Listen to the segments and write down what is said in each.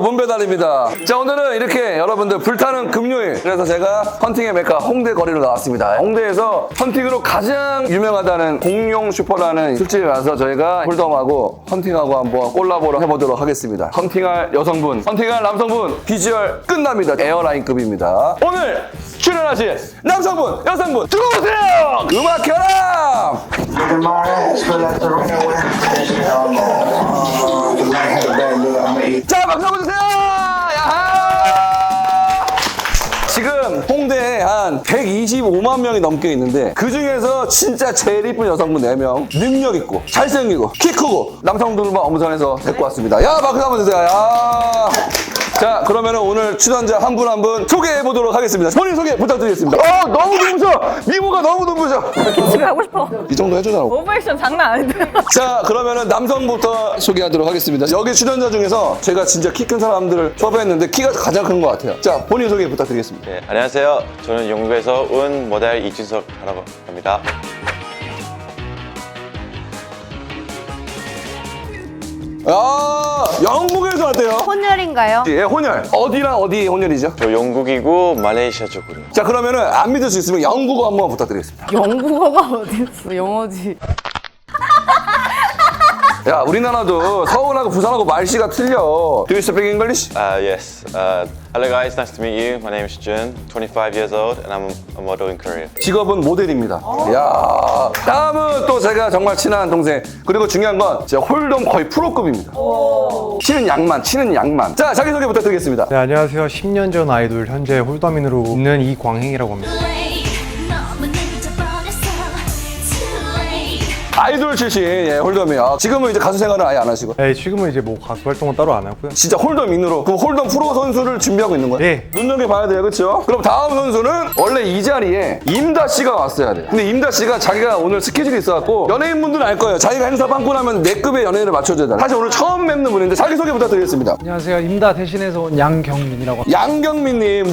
문배달입니다. 자, 오늘은 이렇게 여러분들 불타는 금요일. 그래서 제가 헌팅의 메카 홍대 거리로 나왔습니다. 홍대에서 헌팅으로 가장 유명하다는 공룡 슈퍼라는 술집에 와서 저희가 홀덤하고 헌팅하고 한번 콜라보를 해보도록 하겠습니다. 헌팅할 여성분, 헌팅할 남성분, 비주얼 끝납니다. 에어라인급입니다. 오늘 출연하실 남성분, 여성분 들어오세요! 음악 켜라! 자, 박수 한번 주세요! 야하! 지금 홍대에 한 125만 명이 넘게 있는데 그 중에서 진짜 제일 이쁜 여성분 4명, 능력 있고 잘생기고 키 크고 남성들만 엄선해서 데리고 왔습니다. 야, 박수 한번 주세요. 야. 자, 그러면 오늘 출연자 한 분 한 분 소개해 보도록 하겠습니다. 본인 소개 부탁드리겠습니다. 너무 눈부셔! 미모가 너무 눈부셔! 집에 가고 싶어. 이 정도 해주잖아. 오버액션 장난 아닌데. 자, 그러면은 남성부터 소개하도록 하겠습니다. 여기 출연자 중에서 제가 진짜 키 큰 사람들을 섭외했는데 키가 가장 큰 것 같아요. 자, 본인 소개 부탁드리겠습니다. 네, 안녕하세요. 저는 영국에서 온 모델 이준석이라고 합니다. 영국에서 왔대요. 혼혈인가요? 예, 혼혈. 어디랑 어디 혼혈이죠? 저 영국이고 말레이시아 쪽으로요. 자, 그러면은 안 믿을 수 있으면 영국어 한번 부탁드리겠습니다. 영국어가 어딨어? 영어지. 야, 우리나라도 서울하고 부산하고 말씨가 틀려. Do you speak English? Yes. Hello guys, nice to meet you. My name is Jun, 25 years old, and I'm a model in Korea. 직업은 모델입니다. 야, 다음은 또 제가 정말 친한 동생. 그리고 중요한 건 제가 홀덤 거의 프로급입니다. 치는 양만. 자, 자기소개 부탁드리겠습니다. 네, 안녕하세요. 10년 전 아이돌 현재 홀더민으로 있는 이광행이라고 합니다. 아이돌 출신, 예, 홀덤이요. 지금은 이제 가수 생활은 아예 안 하시고. 네, 지금은 이제 뭐 가수 활동은 따로 안 하고요. 진짜 홀덤인으로. 그럼 홀덤 프로 선수를 준비하고 있는 거예요? 네. 눈여겨봐야 돼요, 그렇죠? 그럼 다음 선수는 원래 이 자리에 임다 씨가 왔어야 돼요. 근데 임다 씨가 자기가 오늘 스케줄이 있어갖고 연예인분들은 알 거예요. 자기가 행사 빵꾸 나면 내 급의 연예인을 맞춰줘야 돼. 사실 오늘 처음 뵙는 분인데 자기소개 부탁드리겠습니다. 안녕하세요. 임다 대신해서 온 양경민이라고 합니다. 양경민님.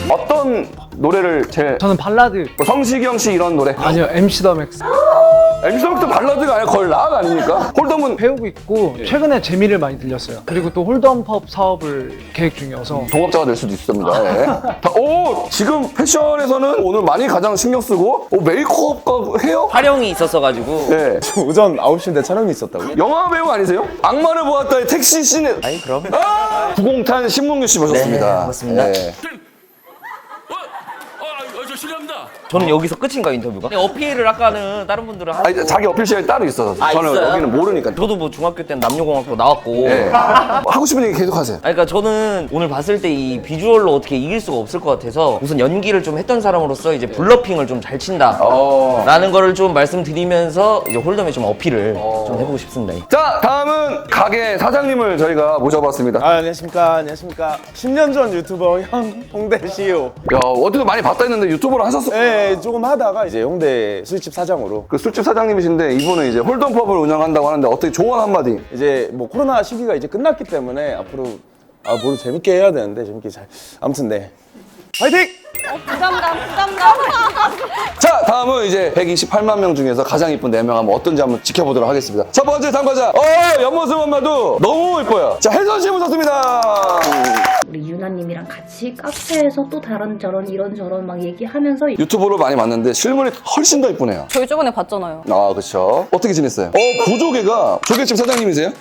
어떤 노래를 제일 저는 발라드 뭐 성시경 씨 이런 노래? 아니요 MC 더 맥스 MC부터 발라드가 아니라 거의 락 아닙니까? 홀덤은 배우고 있고 최근에 재미를 많이 들렸어요. 그리고 또 홀덤펍 사업을 계획 중이어서 동업자가 될 수도 있습니다. 예. 오, 지금 패션에서는 오늘 많이 가장 신경 쓰고 메이크업과 헤어? 촬영이 있었어가지고 네. 오전 9시인데 촬영이 있었다고요? 영화 배우 아니세요? 악마를 보았다의 택시 씬에 아니 그럼 구공탄 신문규 씨 모셨습니다. 네, 맞습니다. 예. 저 실례합니다. 저는 여기서 끝인가 인터뷰가? 어필을 아까는 다른 분들은 하고 아니, 자기 어필 시간이 따로 있어서 저는 있어요? 여기는 모르니까. 저도 뭐 중학교 때는 남녀공학부 나왔고 예. 하고 싶은 얘기 계속 하세요. 아니, 그러니까 저는 오늘 봤을 때 이 비주얼로 어떻게 이길 수가 없을 것 같아서 우선 연기를 좀 했던 사람으로서 이제 블러핑을 좀 잘 친다 라는 거를 좀 말씀드리면서 이제 홀덤에 좀 어필을 좀 해보고 싶습니다. 자, 다음은 가게 사장님을 저희가 모셔봤습니다. 안녕하십니까. 10년 전 유튜버 형 홍대 CEO. 야, 어디서 많이 봤다 했는데 유튜브를 하셨어? 네, 조금 하다가 이제 홍대 술집 사장으로 그 술집 사장님이신데 이분은 이제 홀덤펍을 운영한다고 하는데 어떻게 조언 한마디? 이제 뭐 코로나 시기가 이제 끝났기 때문에 앞으로 뭘 재밌게 해야 되는데 재밌게 잘 아무튼 네. 화이팅! 부담감. 자, 다음은 이제 128만 명 중에서 가장 이쁜 4명 한번 어떤지 한번 지켜보도록 하겠습니다. 첫 번째 참가자, 옆모습만 봐도 너무 예뻐요. 자, 혜선 씨 모셨습니다. 우리 유나님이랑 같이 카페에서 또 다른저런 이런저런 막 얘기하면서 유튜브로 많이 봤는데 실물이 훨씬 더 이쁘네요. 저희 저번에 봤잖아요. 아, 그렇죠. 어떻게 지냈어요? 보조개가 조개집 사장님이세요?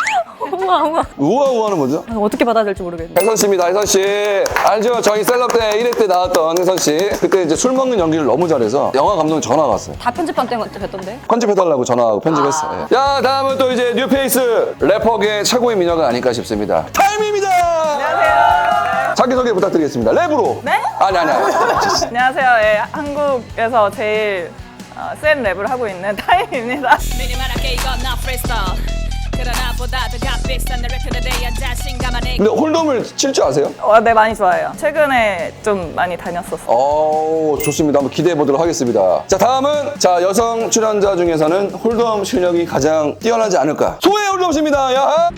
우와. 우아우아는 뭐죠? 어떻게 받아야 될지 모르겠네. 혜선 씨입니다. 혜선 씨. 알죠? 저희 셀럽 때 1회 때 나왔던 혜선 씨. 그때 이제 술 먹는 연기를 너무 잘해서 영화 감독이 전화가 왔어요. 다 편집한 때 뵀던데? 편집해달라고 전화하고 편집했어요. 예. 자, 다음은 또 이제 뉴페이스 래퍼계 최고의 미녀가 아닐까 싶습니다. 타임입니다. 안녕하세요. 자기소개 부탁드리겠습니다. 랩으로. 네? 아니. 안녕하세요. 예, 한국에서 제일 센 랩을 하고 있는 타임입니다. 근데 홀덤을 칠 줄 아세요? 네, 많이 좋아해요. 최근에 좀 많이 다녔었어요. 좋습니다. 한번 기대해 보도록 하겠습니다. 자, 다음은 여성 출연자 중에서는 홀덤 실력이 가장 뛰어나지 않을까. 소혜 홀덤 씨입니다. 야.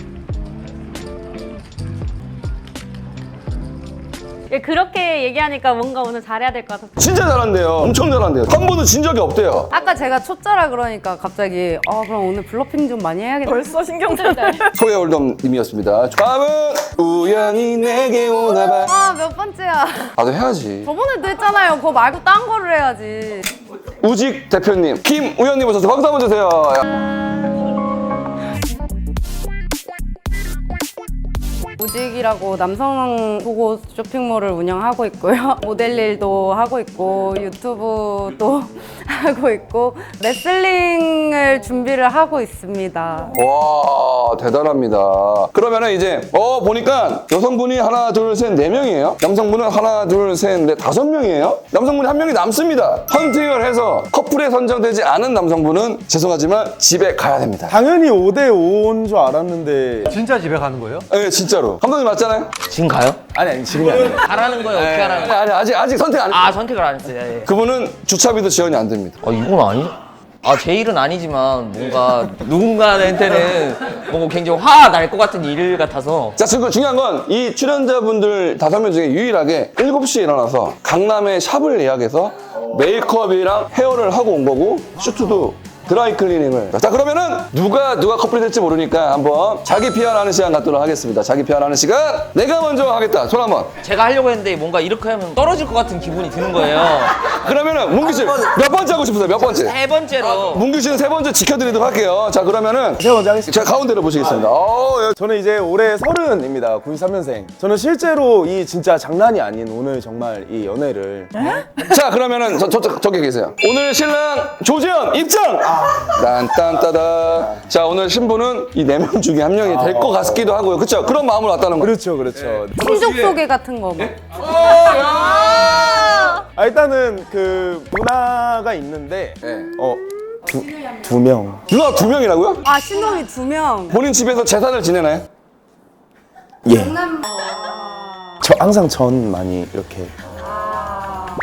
그렇게 얘기하니까 뭔가 오늘 잘해야 될 것 같아서. 진짜 잘한대요. 엄청 잘한대요. 한 번도 진 적이 없대요. 아까 제가 초짜라 그러니까 갑자기 그럼 오늘 블러핑 좀 많이 해야겠다. 벌써 신경 쓰네. 소개 홀덤님이었습니다. 다음은 우연히 내게 오나봐. 몇 번째야? 나도 해야지. 저번에도 했잖아요. 그거 말고 딴 거를 해야지. 우직 대표님, 김우현님 오셔서 박수 한번 주세요. 우직이라고 남성 속옷 쇼핑몰을 운영하고 있고요. 모델 일도 하고 있고 유튜브도 하고 있고 레슬링을 준비를 하고 있습니다. 와, 대단합니다. 그러면은 이제 보니까 여성분이 하나, 둘, 셋, 네 명이에요. 남성분은 하나, 둘, 셋, 넷, 5명이에요. 남성분이 한 명이 남습니다. 헌팅을 해서 커플에 선정되지 않은 남성분은 죄송하지만 집에 가야 됩니다. 당연히 5대5인 줄 알았는데 진짜 집에 가는 거예요? 네, 진짜로. 감독님 맞잖아요? 지금 가요? 아니 지금이 아니에요. 가라는 거예요? 어떻게 하라는 거예요? 아니, 아직 선택 안 했어요. 선택을 안 했어요. 예. 그분은 주차비도 지원이 안 됩니다. 이건 아니죠? 제 일은 아니지만 뭔가 누군가한테는 뭔가 굉장히 화가 날 것 같은 일 같아서. 자, 지금 중요한 건 이 출연자분들 5명 중에 유일하게 7시에 일어나서 강남에 샵을 예약해서 메이크업이랑 헤어를 하고 온 거고 슈트도 드라이 클리닝을. 자, 그러면은 누가 커플이 될지 모르니까 한번 자기 PR하는 시간 갖도록 하겠습니다. 자기 PR하는 시간 내가 먼저 하겠다. 손 한번. 제가 하려고 했는데 뭔가 이렇게 하면 떨어질 것 같은 기분이 드는 거예요. 그러면은 문규 씨 몇 번째 하고 싶으세요? 몇 번째? 3번째로. 문규 씨는 3번째 지켜드리도록 할게요. 자, 그러면은 제가 먼저 하겠습니다. 제가 가운데로 모시겠습니다. 저는 이제 올해 30입니다. 93년생. 저는 실제로 이 진짜 장난이 아닌 오늘 정말 이 연애를 자, 그러면은 저기 계세요. 오늘 신랑 조지현 입장! 딴딴따다. 자, 오늘 신부는 이 4명 중에 한 명이 될 것 같기도 하고요. 그렇죠? 그런 마음으로 왔다는 거예요. 그렇죠. 친족 소개 같은 거 막. 일단은 그 누나가 있는데 네. 두 명. 누나 2명이라고요? 신동이 2명. 본인 집에서 제사를 지내나요? 예. 저 항상 전 많이 이렇게.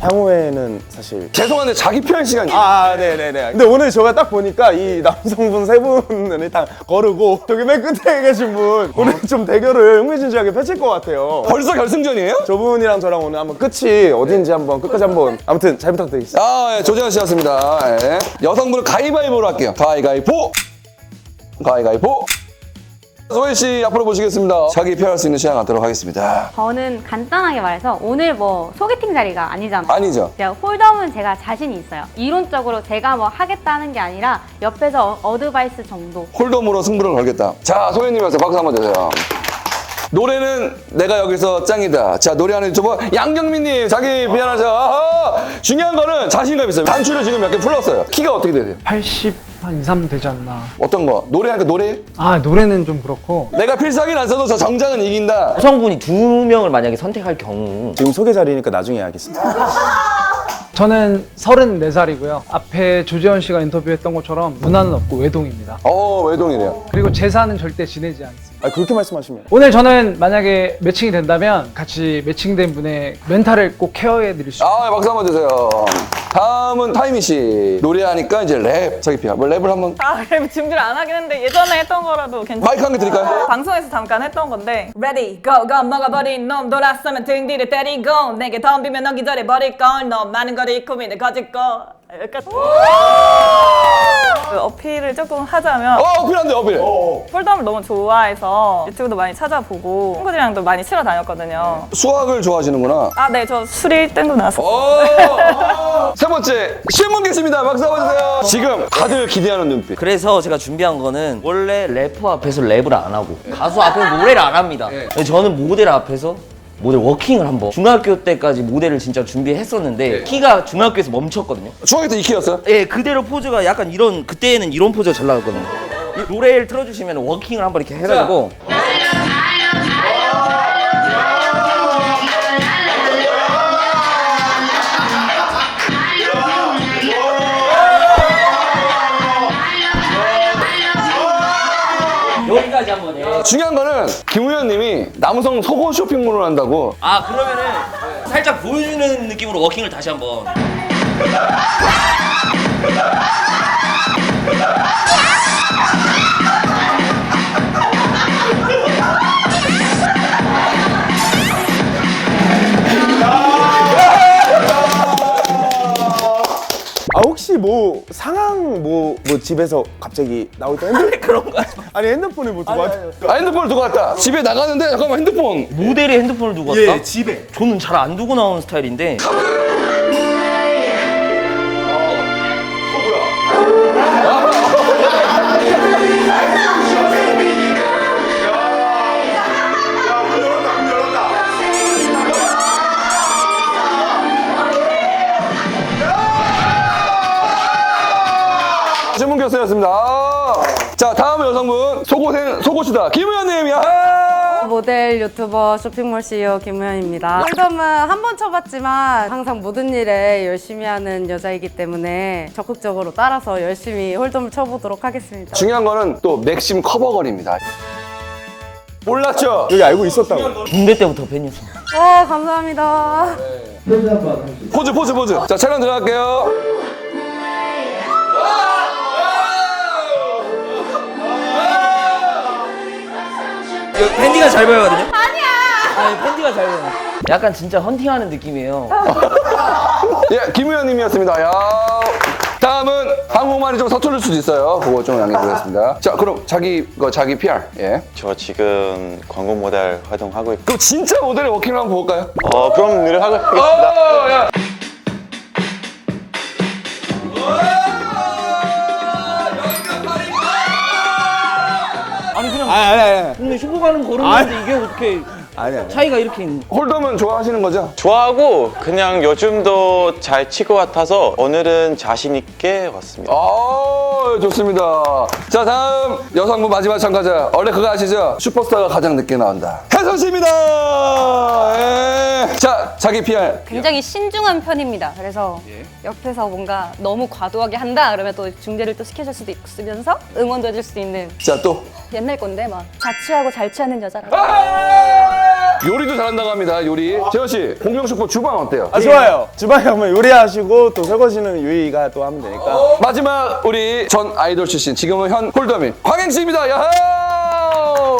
향후에는 사실 죄송한데 자기 표현 시간이. 네네네. 근데 오늘 제가 딱 보니까 이 남성분 3분은 일단 거르고 저기 맨 끝에 계신 분 오늘 좀 대결을 흥미진진하게 펼칠 것 같아요. 벌써 결승전이에요? 저분이랑 저랑 오늘 한번 끝이 어딘지 한번 끝까지 한번 아무튼 잘 부탁드리겠습니다. 예, 조지현 씨였습니다. 예. 여성분은 가위바위보로 할게요. 가위바위보. 소희 씨 앞으로 보시겠습니다. 자기 표현할 수 있는 시간 갖도록 하겠습니다. 저는 간단하게 말해서 오늘 뭐 소개팅 자리가 아니잖아요. 아니죠. 제가 홀덤은 제가 자신이 있어요. 이론적으로 제가 뭐 하겠다는 게 아니라 옆에서 어드바이스 정도. 홀덤으로 승부를 걸겠다. 자, 소희님한테 박수 한번 주세요. 노래는 내가 여기서 짱이다. 자, 노래하는 유튜버 양경민님 자기 미안하죠. 중요한 거는 자신감 있어요. 단추를 지금 몇 개 풀었어요. 키가 어떻게 되세요? 80 한 2, 3 되지 않나. 어떤 거? 노래하니까 노래? 노래는 좀 그렇고. 내가 필살기는 안 써도 저 정장은 이긴다. 여성분이 2명을 만약에 선택할 경우 지금 소개 자리니까 나중에 해야겠습니다. 저는 34살이고요. 앞에 조지현 씨가 인터뷰했던 것처럼 누나는 없고 외동입니다. 외동이래요. 그리고 제사는 절대 지내지 않습니다. 그렇게 말씀하시면 오늘 저는 만약에 매칭이 된다면 같이 매칭된 분의 멘탈을 꼭 케어해 드릴 수 있어요. 박수 한번 주세요. 다음은 타이미 씨. 노래하니까 이제 랩. 자기 피아. 뭐 랩을 한번. 랩 준비를 안 하긴 했는데 예전에 했던 거라도 괜찮아요. 마이크 한 개 드릴까요? 방송에서 잠깐 했던 건데 Ready, go, go 먹어버린 놈 돌아서면 등 뒤를 때리고 내게 덤비면 너 기절해버릴 걸너 많은 걸 잃고 믿는 거짓 거 여기까지. 그 어필을 조금 하자면 어필한대 어필. 홀덤을 너무 좋아해서 유튜브도 많이 찾아보고 친구들이랑도 많이 치러 다녔거든요. 수학을 좋아하시는구나. 네, 저 수리 1등도 나왔어요. 세 번째 신문 계십니다. 박수 한번 주세요. 지금 다들 기대하는 눈빛. 그래서 제가 준비한 거는 원래 래퍼 앞에서 랩을 안 하고 가수 앞에서 노래를 안 합니다. 저는 모델 앞에서 모델 워킹을 한번 중학교 때까지 모델을 진짜 준비했었는데 키가 중학교에서 멈췄거든요. 중학교 때 이 키였어요? 예, 그대로 포즈가 약간 이런 그때는 이런 포즈가 잘 나왔거든요. 이 노래를 틀어주시면 워킹을 한번 이렇게 해가지고 여기까지 한번 해. 중요한 거는 김우현 님이 남성 속옷 쇼핑몰을 한다고. 그러면은 살짝 보여주는 느낌으로 워킹을 다시 한번. 뭐 상황 뭐 집에서 갑자기 나올 때 그런 거 아니 핸드폰을 뭐 두고 왔 핸드폰을 두고 왔다. 집에 나가는데 잠깐만 핸드폰. 모델이 핸드폰을 두고 왔다? 예, 집에. 저는 잘 안 두고 나오는 스타일인데 전문 교수였습니다. 자, 다음 여성분 속옷이다. 김우현님. 야. 모델, 유튜버, 쇼핑몰 CEO 김우현입니다. 홀덤은 한 번 쳐봤지만 항상 모든 일에 열심히 하는 여자이기 때문에 적극적으로 따라서 열심히 홀덤을 쳐보도록 하겠습니다. 중요한 거는 또 맥심 커버걸입니다. 몰랐죠? 여기 알고 있었다고. 군대 때부터 팬이었어요. 감사합니다. 포즈. 자, 촬영 들어갈게요. 팬티가 잘 보이거든요? 아니야! 아니, 팬티가 잘 보여요. 약간 진짜 헌팅하는 느낌이에요. 예, 김우현님이었습니다. 야. 다음은 한국말이 좀 서툴릴 수도 있어요. 그거 좀 양해해 보겠습니다. 자, 그럼 자기 PR. 예. 저 지금 광고 모델 활동하고 있고. 그럼 진짜 모델의 워킹을 한번 볼까요? 그럼 늘 하겠습니다. 야. 아니, 그냥 아니. 동네 슈퍼 가는 걸음인데 이게 어떻게 아니. 차이가 이렇게 있는. 홀덤은 좋아하시는 거죠? 좋아하고 그냥 요즘도 잘 칠 것 같아서 오늘은 자신 있게 왔습니다. 좋습니다. 자, 다음 여성분 마지막 참가자. 원래 그거 아시죠? 슈퍼스타가 가장 늦게 나온다. 혜선 씨입니다. 예. 자, 자기 PR. 굉장히 신중한 편입니다. 그래서 옆에서 뭔가 너무 과도하게 한다 그러면 또 중재를 또 시켜줄 수도 있으면서 응원도 해줄 수 있는 자, 또. 옛날 건데 막 자취하고 잘 취하는 여자라고. 요리도 잘한다고 합니다. 요리. 재현 씨, 공룡 슈퍼 주방 어때요? 좋아요. 주방에 가면 요리하시고 또 설거지는 유이가 또 하면 되니까. 마지막 우리 전 아이돌 출신, 지금은 현 홀덤인 광행 씨입니다. 야호!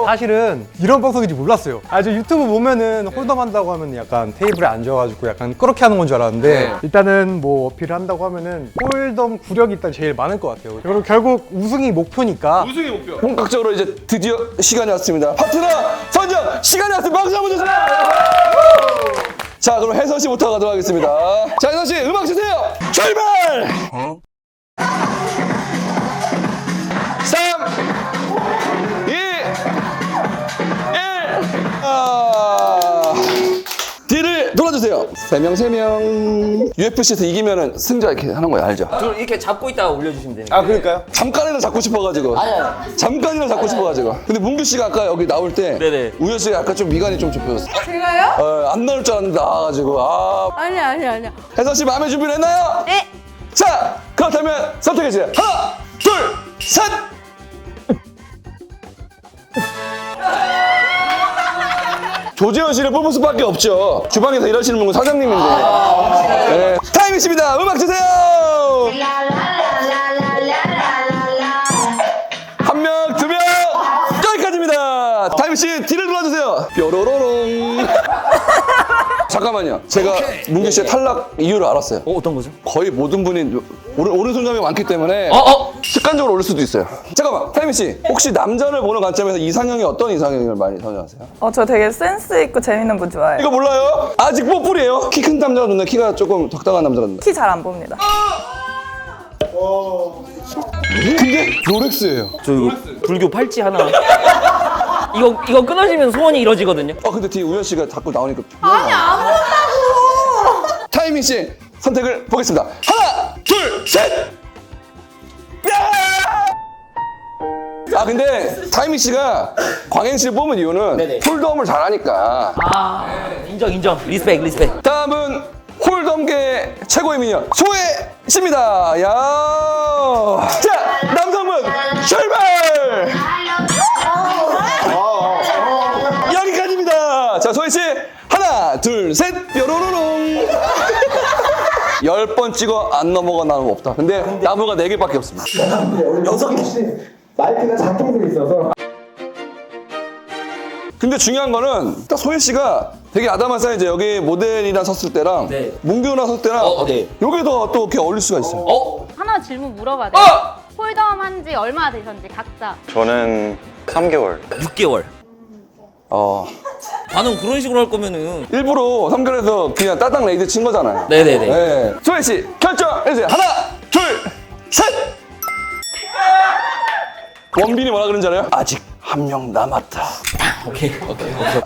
사실은 이런 방송인지 몰랐어요. 저 유튜브 보면은 홀덤 한다고 하면 약간 테이블에 앉아가지고 약간 그렇게 하는 건 줄 알았는데 일단은 뭐 어필을 한다고 하면은 홀덤 구력이 일단 제일 많을 것 같아요. 그리고 결국 우승이 목표니까. 본격적으로 이제 드디어 시간이 왔습니다. 파트너 선정 시간이 왔습니다. 박수 한번 주세요. 자, 그럼 혜선 씨부터 가도록 하겠습니다. 자, 혜선 씨 음악 주세요. 출발. 3, 2, 1. 뒤를 돌아주세요. 3명. UFC에서 이기면은 승자 이렇게 하는 거예요, 알죠? 저 이렇게 잡고 있다가 올려주시면 되니까. 그러니까요? 잠깐이나 잡고 싶어가지고. 잠깐이나 잡고 싶어가지고. 근데 문규 씨가 아까 여기 나올 때 네네. 우현 씨가 약간 좀 미간이 좀 좁혀졌어. 제가요? 안 나올 줄 알았는데 나와가지고. 아니야. 혜선 씨 마음의 준비를 했나요? 네. 자, 그렇다면 선택해 주세요. 하나, 둘, 셋. 조재현 씨를 뽑을 수밖에 없죠. 주방에서 일하시는 분은 사장님인데. 네. 타임 있습니다. 음악 주세요. 한 명, 두 명, 여기까지입니다. 타임 씨 뒤를 돌아주세요. 뾰로로롱. 잠깐만요. 제가 문규 씨의 탈락 이유를 알았어요. 어떤 거죠? 거의 모든 분이 오른손잡이 많기 때문에 습관적으로 오를 수도 있어요. 잠깐만, 타이미 씨, 혹시 남자를 보는 관점에서 이상형이 어떤 이상형을 많이 선호하세요? 저 되게 센스 있고 재밌는 분 좋아해요. 이거 몰라요? 아직 뽀뽀리에요. 키 큰 남자가 좋나? 키가 조금 적당한 남자가 좋나? 키 잘 안 봅니다. 근데 롤렉스예요. 저 이거 불교 팔찌 하나. 이거 끊어지면 소원이 이루어지거든요. 근데 뒤에 우현 씨가 자꾸 나오니까. 아니, 안 본다고! 타이미 씨, 선택을 보겠습니다. 하나, 둘, 셋! 근데 타이미 씨가 광행 씨를 뽑은 이유는 홀덤을 잘하니까. 인정. 리스펙. 다음은 홀덤계 최고의 미녀 소혜 씨입니다. 야, 자, 남성분 출발. 여기까지입니다. 자, 소혜 씨 하나, 둘, 셋, 뾰로로롱. 10번 찍어 안 넘어가 나는 거 없다. 근데 나무가 4개밖에 없습니다. 마이크가 작동돼 있어서. 근데 중요한 거는 딱 소혜 씨가 되게 아담한 사이즈. 여기 모델이랑 섰을 때랑 문규랑 섰을 때랑 네. 여기 더 또 이렇게 어울릴 수가 있어요. 하나만 질문 물어봐야 돼요. 홀덤 한 지 얼마나 되셨는지 각자. 저는 3개월. 6개월. 반응 그런 식으로 할 거면은 일부러 3개월에서 그냥 따당 레이드 친 거잖아요. 네네네. 네. 소혜 씨 결정해주세요. 하나, 둘, 셋. 원빈이 뭐라 그런지 알아요? 아직 한 명 남았다. 오케이.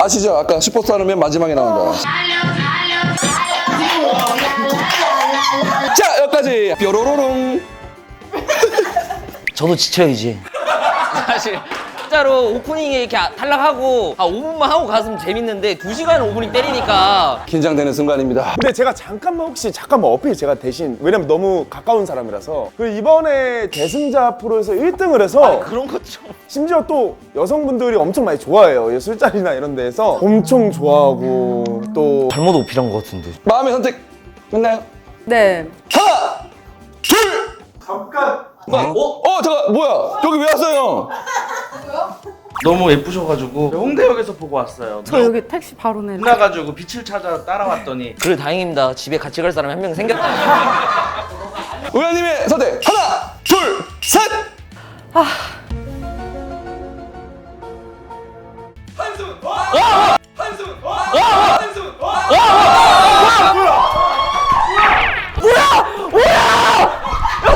아시죠? 아까 슈퍼스타는 맨 마지막에 나온다. 자, 여기까지. 뾰로로롱. 저도 지쳐야지. 사실 진짜로 오프닝에 이렇게 탈락하고 5분만 하고 갔으면 재밌는데 2시간 오프닝 때리니까 긴장되는 순간입니다. 근데 제가 잠깐만 어필 제가 대신 왜냐면 너무 가까운 사람이라서 그 이번에 대승자 프로에서 1등을 해서 그런 것 좀. 심지어 또 여성분들이 엄청 많이 좋아해요. 이 술자리나 이런 데에서 엄청 좋아하고 또 잘못 오피한 것 같은데. 마음의 선택 끝나요? 네. 하나, 둘. 잠깐. 잠깐. 잠깐. 뭐야? 여기 왜 왔어요? 너무 예쁘셔가지고 홍대역에서 보고 왔어요. 저 여기 택시 바로 내려. 나가지고 빛을 찾아 따라왔더니 그래 다행입니다. 집에 같이 갈 사람이 한 명 생겼다. 의원님의 선택 하나, 둘, 셋. 한숨. 한숨. 한숨.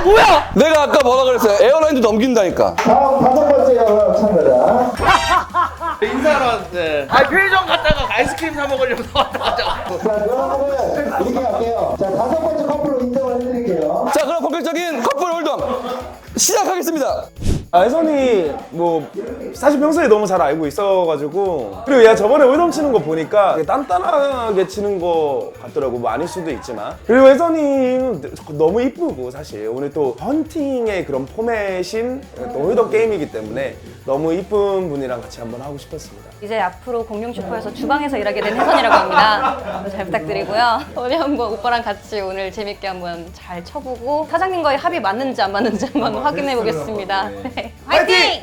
뭐야? 내가 아까 뭐라 그랬어요? 에어라인도 넘긴다니까. 인사하러 왔는데 편의점 갔다가 아이스크림 사 먹으려고 나왔다. 자, 그럼 본격적인 커플 홀덤 시작하겠습니다. 혜선이 뭐 사실 평소에 너무 잘 알고 있어가지고 그리고 얘가 저번에 홀덤 치는 거 보니까 되게 단단하게 치는 거 같더라고. 뭐 아닐 수도 있지만 그리고 혜선이는 너무 이쁘고 사실 오늘 또 헌팅의 그런 포맷인 또 홀덤 게임이기 때문에 너무 이쁜 분이랑 같이 한번 하고 싶었습니다. 이제 앞으로 공룡 슈퍼에서 주방에서 일하게 된 혜선이라고 합니다. 잘 부탁드리고요. 오늘 한번 오빠랑 같이 오늘 재밌게 한번 잘 쳐보고 사장님과의 합이 맞는지 안 맞는지 한번 확인해 보겠습니다. 네. 화이팅!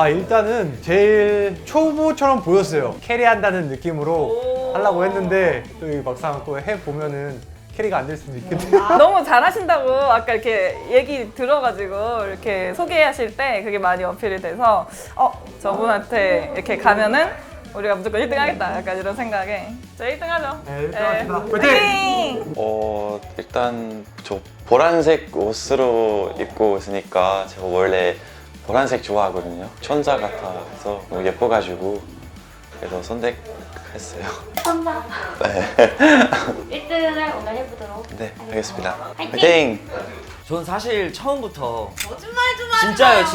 일단은 제일 초보처럼 보였어요. 캐리한다는 느낌으로 하려고 했는데 또 막상 또 해보면은 캐리가 안 될 수도 있겠네요. 너무 잘하신다고 아까 이렇게 얘기 들어가지고 이렇게 소개하실 때 그게 많이 어필이 돼서 저분한테 이렇게 가면은 우리가 무조건 1등 하겠다 약간 이런 생각에 저 1등 하죠. 네, 1등 합시다. 화이팅! 일단 저 보라색 옷으로 입고 있으니까 제가 원래 보라색 좋아하거든요. 천사 같아서 너무 예뻐가지고 그래서 선택했어요. 선사. 네. 1등을 오늘 해보도록. 네, 알겠습니다. 화이팅! 전 사실 처음부터 거짓말 좀 하지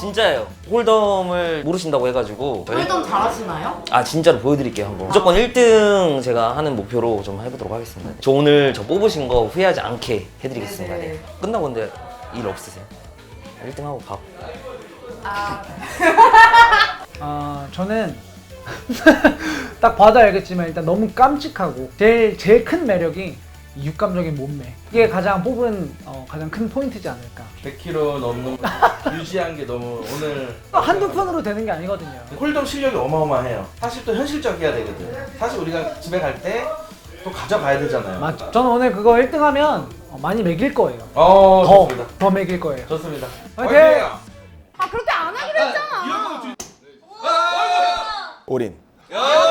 진짜예요. 홀덤을 모르신다고 해가지고 홀덤 잘하시나요? 진짜로 보여드릴게요 한번. 무조건 1등 제가 하는 목표로 좀 해보도록 하겠습니다. 저 오늘 저 뽑으신 거 후회하지 않게 해드리겠습니다. 네. 끝나고 근데 일 없으세요? 1등 하고 밥. 저는 딱 봐도 알겠지만 일단 너무 깜찍하고 제일 큰 매력이 이 육감적인 몸매. 이게 가장 뽑은 가장 큰 포인트지 않을까. 100kg 넘는 거 유지한 게 너무 오늘 한두 푼으로 되는 게 아니거든요. 홀덤 실력이 어마어마해요. 사실 또 현실적이어야 되거든. 사실 우리가 집에 갈 때 또 가져가야 되잖아요. 맞죠. 저는 오늘 그거 1등 하면 많이 매길 거예요. 좋습니다. 더 매길 거예요. 좋습니다. 화이팅! 그렇게 안 하기로 했잖아. 올인. 야!